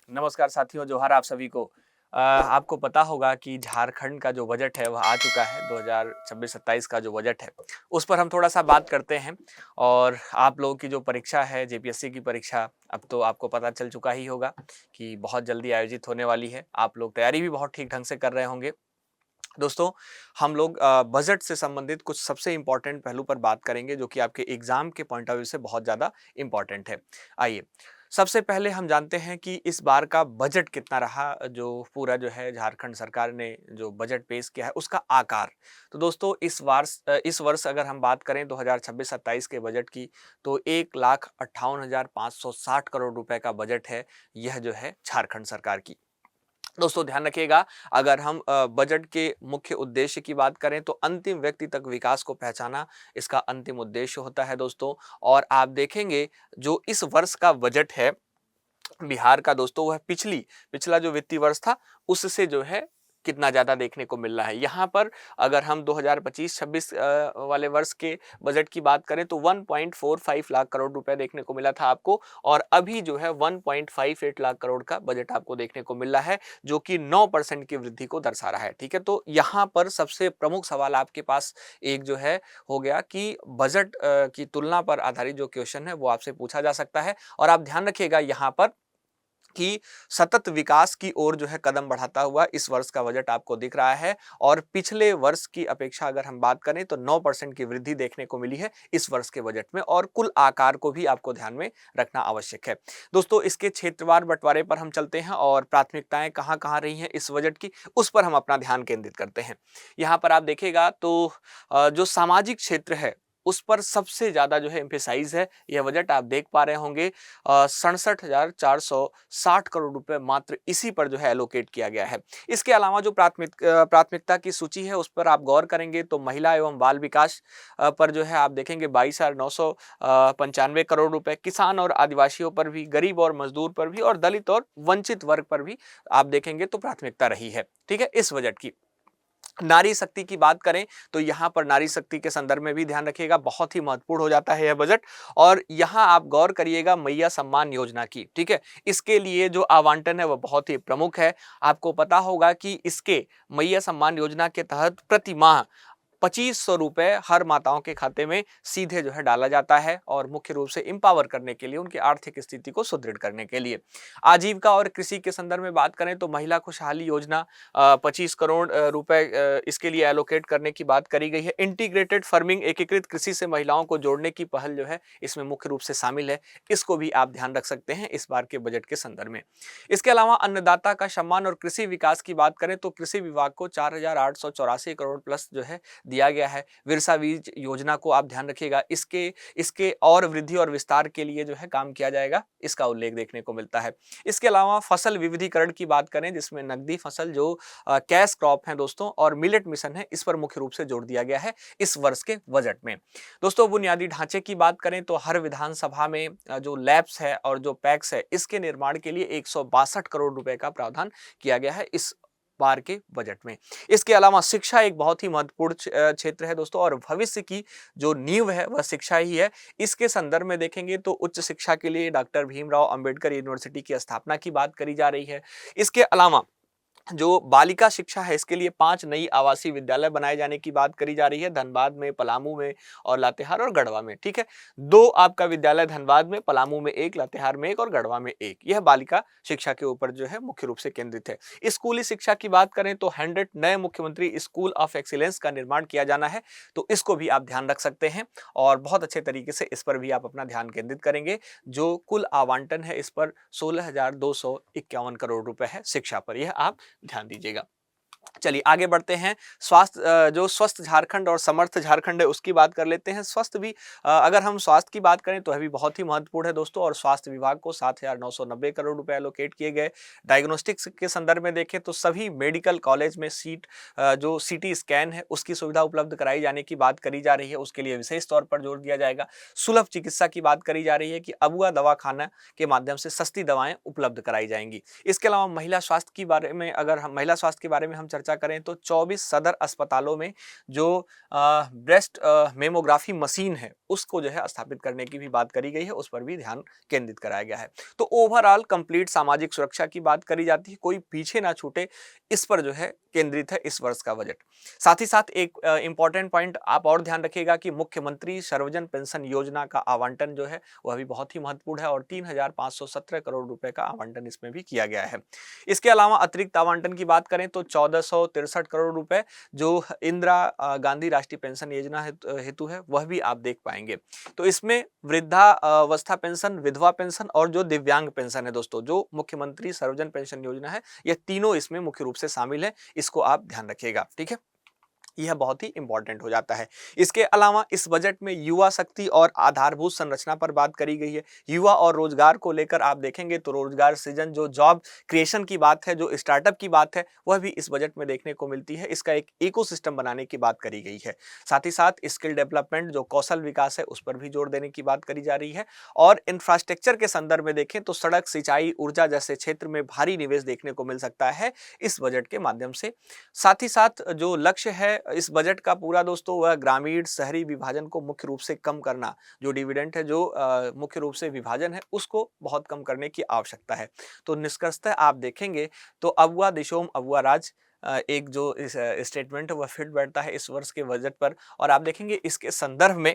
नमस्कार साथियों, जोहार आप सभी को। आपको पता होगा कि झारखंड का जो बजट है वह आ चुका है। 2026-27 का जो बजट है उस पर हम थोड़ा सा बात करते हैं। और आप लोगों की जो परीक्षा है, जेपीएससी की परीक्षा, अब तो आपको पता चल चुका ही होगा कि बहुत जल्दी आयोजित होने वाली है। आप लोग तैयारी भी बहुत ठीक ढंग से कर रहे होंगे। दोस्तों, हम लोग बजट से संबंधित कुछ सबसे इम्पोर्टेंट पहलू पर बात करेंगे जो कि आपके एग्जाम के पॉइंट ऑफ व्यू से बहुत ज़्यादा इम्पोर्टेंट है। आइए, सबसे पहले हम जानते हैं कि इस बार का बजट कितना रहा, जो पूरा जो है झारखंड सरकार ने जो बजट पेश किया है उसका आकार। तो दोस्तों, इस वर्ष अगर हम बात करें 2026-27 के बजट की, तो 1,58,560 करोड़ रुपए का बजट है। यह जो है झारखंड सरकार की। दोस्तों ध्यान रखिएगा, अगर हम बजट के मुख्य उद्देश्य की बात करें तो अंतिम व्यक्ति तक विकास को पहचाना इसका अंतिम उद्देश्य होता है दोस्तों। और आप देखेंगे, जो इस वर्ष का बजट है बिहार का दोस्तों, वह पिछला जो वित्तीय वर्ष था उससे जो है कितना ज्यादा देखने को मिल रहा है। यहाँ पर अगर हम 2025-26 वाले वर्ष के बजट की बात करें तो 1.45 लाख करोड़ रुपए देखने को मिला था आपको। और अभी जो है 1.58 लाख करोड़ का बजट आपको देखने को मिल रहा है, जो कि 9% की वृद्धि को दर्शा रहा है। ठीक है, तो यहाँ पर सबसे प्रमुख सवाल आपके पास एक जो है हो गया कि बजट की तुलना पर आधारित जो क्वेश्चन है वो आपसे पूछा जा सकता है। और आप ध्यान रखिएगा यहाँ पर कि सतत विकास की ओर जो है कदम बढ़ाता हुआ इस वर्ष का बजट आपको दिख रहा है। और पिछले वर्ष की अपेक्षा अगर हम बात करें तो 9% की वृद्धि देखने को मिली है इस वर्ष के बजट में। और कुल आकार को भी आपको ध्यान में रखना आवश्यक है। दोस्तों, इसके क्षेत्रवार बंटवारे पर हम चलते हैं और प्राथमिकताएं कहां कहां रही हैं इस बजट की, उस पर हम अपना ध्यान केंद्रित करते हैं। यहाँ पर आप देखिएगा तो जो सामाजिक क्षेत्र है उस पर सबसे ज्यादा जो है एम्फेसाइज है यह बजट। आप देख पा रहे होंगे 67,460 करोड़ रुपए मात्र इसी पर जो है एलोकेट किया गया है। इसके अलावा जो प्राथमिकता की सूची है उस पर आप गौर करेंगे तो महिला एवं बाल विकास पर जो है आप देखेंगे 22,995 करोड़ रुपए, किसान और आदिवासियों पर भी, गरीब और मजदूर पर भी, और दलित और वंचित वर्ग पर भी आप देखेंगे तो प्राथमिकता रही है। ठीक है, इस बजट की नारी शक्ति की बात करें तो यहां पर नारी शक्ति के संदर्भ में भी ध्यान रखिएगा, बहुत ही महत्वपूर्ण हो जाता है यह बजट। और यहां आप गौर करिएगा मैया सम्मान योजना की। ठीक है, इसके लिए जो आवंटन है वह बहुत ही प्रमुख है। आपको पता होगा कि इसके मैया सम्मान योजना के तहत प्रति माह 2500 रुपए हर माताओं के खाते में सीधे जो है डाला जाता है, और मुख्य रूप से इंपावर करने के लिए, उनकी आर्थिक स्थिति को सुदृढ़ करने के लिए। आजीविका और कृषि के संदर्भ में बात करें तो महिला खुशहाली योजना 25 करोड़ रुपए इसके लिए एलोकेट करने की बात करी गई है। इंटीग्रेटेड फार्मिंग, एकीकृत कृषि से महिलाओं को जोड़ने की पहल जो है इसमें मुख्य रूप से शामिल है। इसको भी आप ध्यान रख सकते हैं इस बार के बजट के संदर्भ में। इसके अलावा अन्नदाता का सम्मान और कृषि विकास की बात करें तो कृषि विभाग को 4,884 करोड़ प्लस जो है दिया गया है। विरसा बीज योजना को आप ध्यान रखिएगा, इसके इसके और वृद्धि और विस्तार के लिए जो है काम किया जाएगा, इसका उल्लेख देखने को मिलता है। इसके अलावा फसल विविधीकरण की बात करें जिसमें नकदी फसल जो कैश क्रॉप है दोस्तों, और मिलेट मिशन है, इस पर मुख्य रूप से जोर दिया गया है इस वर्ष के बजट में। दोस्तों, बुनियादी ढांचे की बात करें तो हर विधानसभा में जो लैब्स है और जो पैक्स है इसके निर्माण के लिए 162 करोड़ रुपए का प्रावधान किया गया है इस बार के बजट में। इसके अलावा शिक्षा एक बहुत ही महत्वपूर्ण क्षेत्र है दोस्तों, और भविष्य की जो नींव है वह शिक्षा ही है। इसके संदर्भ में देखेंगे तो उच्च शिक्षा के लिए डॉक्टर भीमराव अंबेडकर यूनिवर्सिटी की स्थापना की बात करी जा रही है। इसके अलावा जो बालिका शिक्षा है इसके लिए 5 नई आवासीय विद्यालय बनाए जाने की बात करी जा रही है, धनबाद में, पलामू में और लातेहार और गढ़वा में। ठीक है, 2 आपका विद्यालय धनबाद में, पलामू में 1, लातेहार में 1 और गढ़वा में 1। यह बालिका शिक्षा के ऊपर जो है मुख्य रूप से केंद्रित है। स्कूली शिक्षा की बात करें तो 100 नए मुख्यमंत्री स्कूल ऑफ एक्सीलेंस का निर्माण किया जाना है, तो इसको भी आप ध्यान रख सकते हैं और बहुत अच्छे तरीके से इस पर भी आप अपना ध्यान केंद्रित करेंगे। जो कुल आवंटन है इस पर 16,251 करोड़ रुपए है शिक्षा पर, यह आप ध्यान दीजिएगा। चलिए आगे बढ़ते हैं। जो स्वस्थ झारखंड और समर्थ झारखंड है उसकी बात कर लेते हैं। अगर हम स्वास्थ्य की बात करें तो यह भी बहुत ही महत्वपूर्ण है दोस्तों, और स्वास्थ्य विभाग को 7,990 करोड़ रुपए एलोकेट किए गए। डायग्नोस्टिक्स के संदर्भ में देखें तो सभी मेडिकल कॉलेज में जो सीटी स्कैन है उसकी सुविधा उपलब्ध कराई जाने की बात करी जा रही है, उसके लिए विशेष तौर पर जोर दिया जाएगा। सुलभ चिकित्सा की बात करी जा रही है कि अबुआ दवाखाना के माध्यम से सस्ती दवाएं उपलब्ध कराई जाएंगी। इसके अलावा महिला स्वास्थ्य के बारे में हम चर्चा करें तो 24 सदर अस्पतालों में जो ब्रेस्ट मेमोग्राफी मशीन है उसको जो है स्थापित करने की भी बात करी गई है, उस पर भी ध्यान केंद्रित कराया गया है। तो ओवरऑल कंप्लीट सामाजिक सुरक्षा की बात करी जाती है, कोई पीछे ना छूटे, इस पर जो है केंद्रित है इस वर्ष का बजट। साथ ही साथ एक इंपॉर्टेंट पॉइंट आप और ध्यान रखिएगा कि मुख्यमंत्री सर्वजन पेंशन योजना का आवंटन जो है वह भी बहुत ही महत्वपूर्ण है और 3,517 करोड़ रुपए का आवंटन इसमें भी किया गया है। इसके अलावा अतिरिक्त आवंटन की बात करें तो 1463 करोड़ रुपए जो इंदिरा गांधी राष्ट्रीय पेंशन योजना हेतु है वह भी आप देख पाएंगे। तो इसमें वृद्धा अवस्था पेंशन, विधवा पेंशन और जो दिव्यांग पेंशन है दोस्तों, जो मुख्यमंत्री सर्वजन पेंशन योजना है, ये तीनों इसमें मुख्य रूप से शामिल है, इसको आप ध्यान रखिएगा। ठीक है, यह बहुत ही इंपॉर्टेंट हो जाता है। इसके अलावा इस बजट में युवा शक्ति और आधारभूत संरचना पर बात करी गई है। युवा और रोजगार को लेकर आप देखेंगे तो रोजगार सृजन, जो जॉब क्रिएशन की बात है, जो स्टार्टअप की बात है, वह भी इस बजट में देखने को मिलती है। इसका एक इकोसिस्टम बनाने की बात करी गई है। साथ ही साथ स्किल डेवलपमेंट, जो कौशल विकास है, उस पर भी जोर देने की बात करी जा रही है। और इंफ्रास्ट्रक्चर के संदर्भ में देखें तो सड़क, सिंचाई, ऊर्जा जैसे क्षेत्र में भारी निवेश देखने को मिल सकता है इस बजट के माध्यम से। साथ ही साथ जो लक्ष्य है इस बजट का पूरा दोस्तों, वह ग्रामीण शहरी विभाजन को मुख्य रूप से कम करना, जो डिविडेंड है, जो मुख्य रूप से विभाजन है, उसको बहुत कम करने की आवश्यकता है। तो निष्कर्षतः आप देखेंगे तो अबुआ दिशोम अबुआ राज, एक जो इस स्टेटमेंट है वह फिट बैठता है इस वर्ष के बजट पर। और आप देखेंगे इसके संदर्भ में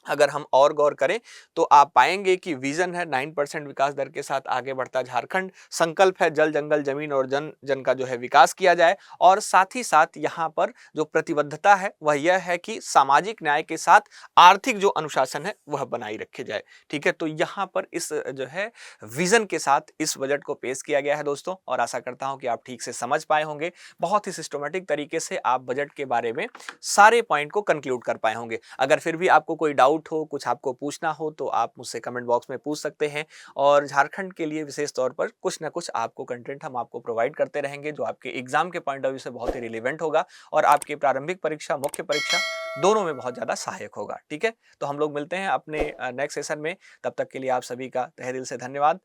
अगर हम और गौर करें तो आप पाएंगे कि विजन है 9% विकास दर के साथ आगे बढ़ता झारखंड, संकल्प है जल जंगल जमीन और जन जन का जो है विकास किया जाए, और साथ ही साथ यहाँ पर जो प्रतिबद्धता है वह यह है कि सामाजिक न्याय के साथ आर्थिक जो अनुशासन है वह बनाई रखे जाए। ठीक है, तो यहाँ पर इस जो है विजन के साथ इस बजट को पेश किया गया है दोस्तों, और आशा करता हूँ कि आप ठीक से समझ पाए होंगे। बहुत ही सिस्टमेटिक तरीके से आप बजट के बारे में सारे पॉइंट को कंक्लूड कर पाए होंगे। अगर फिर भी आपको कोई डाउट हो, कुछ आपको पूछना हो, तो आप मुझसे कमेंट बॉक्स में पूछ सकते हैं। और झारखंड के लिए विशेष तौर पर कुछ ना कुछ आपको कंटेंट हम आपको प्रोवाइड करते रहेंगे, जो आपके एग्जाम के पॉइंट ऑफ व्यू से बहुत ही रिलेवेंट होगा और आपकी प्रारंभिक परीक्षा, मुख्य परीक्षा दोनों में बहुत ज्यादा सहायक होगा। ठीक है, तो हम लोग मिलते हैं अपने नेक्स्ट सेशन में। तब तक के लिए आप सभी का तहे दिल से धन्यवाद।